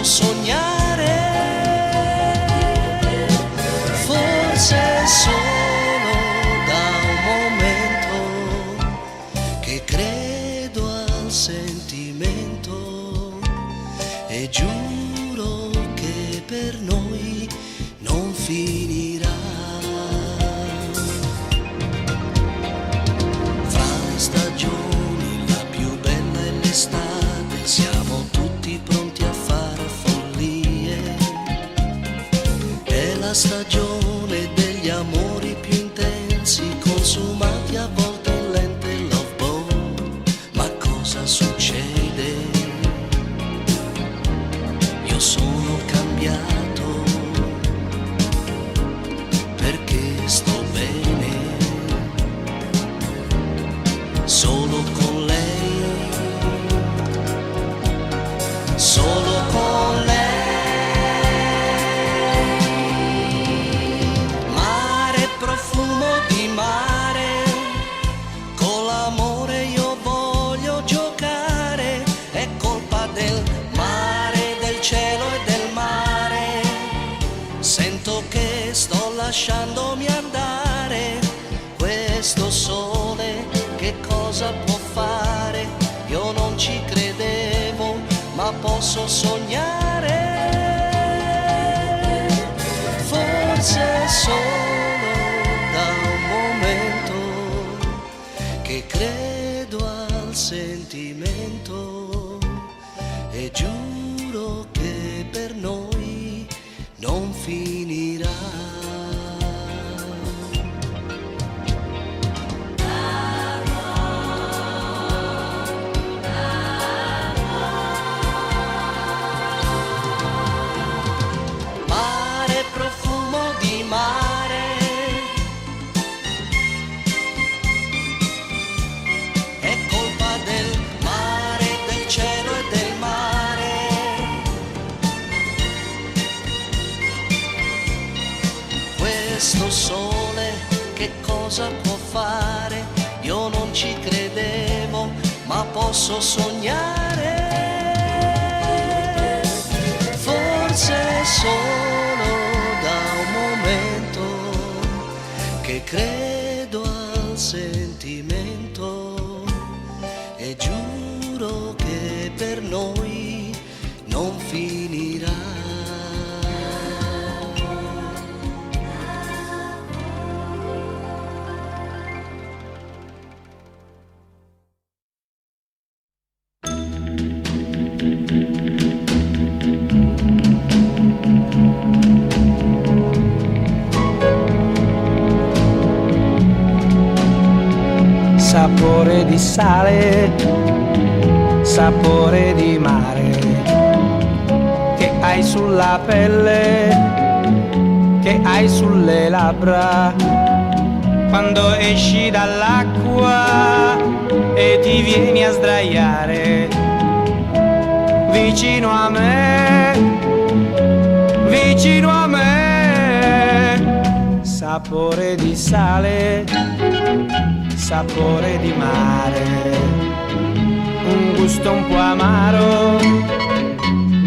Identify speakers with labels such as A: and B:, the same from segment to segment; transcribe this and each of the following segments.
A: posso sognare, forse solo da un momento che credo al sentimento e giuro che per noi non finirà. Fra le stagioni la più bella è l'estate, siamo tutti pronti a fare follie. È la stagione degli amori più intensi, consumati a volte in lente love boat. Ma cosa succede? Io sono cambiato perché sto bene solo con lei, solo con lei. Mare, profumo di mare, con l'amore io voglio giocare. È colpa del mare, del cielo e del mare. Sento che sto lasciandomi andare. Questo sole che cosa può fare? Io non ci credevo, ma posso sognare, forse solo da un momento che credo al sentimento e giuro che per noi non finirà. Questo sole che cosa può fare? Io non ci credevo, ma posso sognare, forse solo da un momento che credo al sentimento e giuro che per noi non finirà.
B: Sapore di sale, sapore di mare, che hai sulla pelle, che hai sulle labbra, quando esci dall'acqua e ti vieni a sdraiare vicino a me, vicino a me. Sapore di sale, sapore di mare, un gusto un po' amaro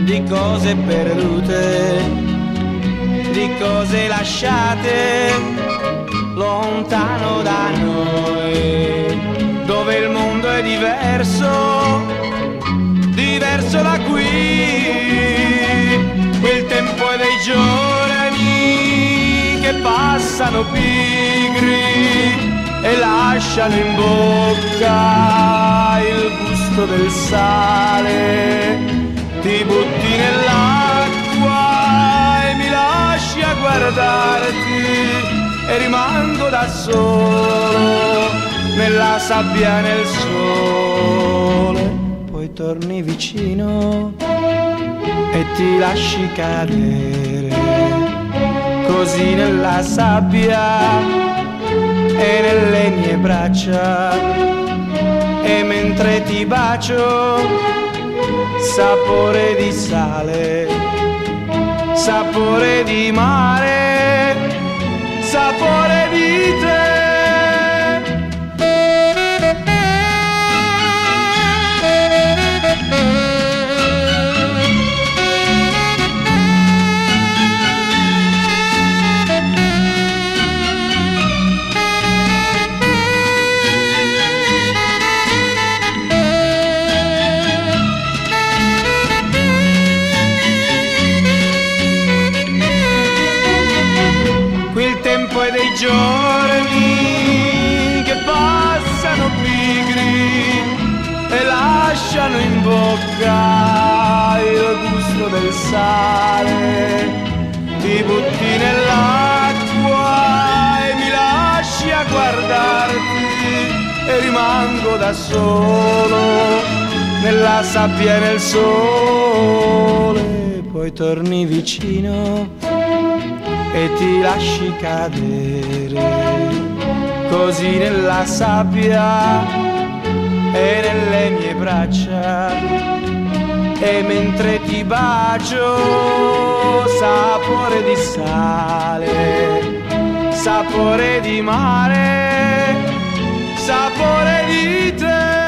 B: di cose perdute, di cose lasciate lontano da noi, dove il mondo è diverso, diverso da qui. Quel tempo è dei giorni che passano pigri e lasciano in bocca il gusto del sale. Ti butti nell'acqua e mi lasci a guardarti e rimango da solo nella sabbia, nel sole. Poi torni vicino e ti lasci cadere così nella sabbia e nelle mie braccia, e mentre ti bacio, sapore di sale, sapore di mare, sapore di te. bocca il gusto del sale, ti butti nell'acqua e mi lasci a guardarti e rimango da solo nella sabbia e nel sole. Poi torni vicino e ti lasci cadere così nella sabbia e nelle mie braccia, e mentre ti bacio sapore di sale, sapore di mare, sapore di te.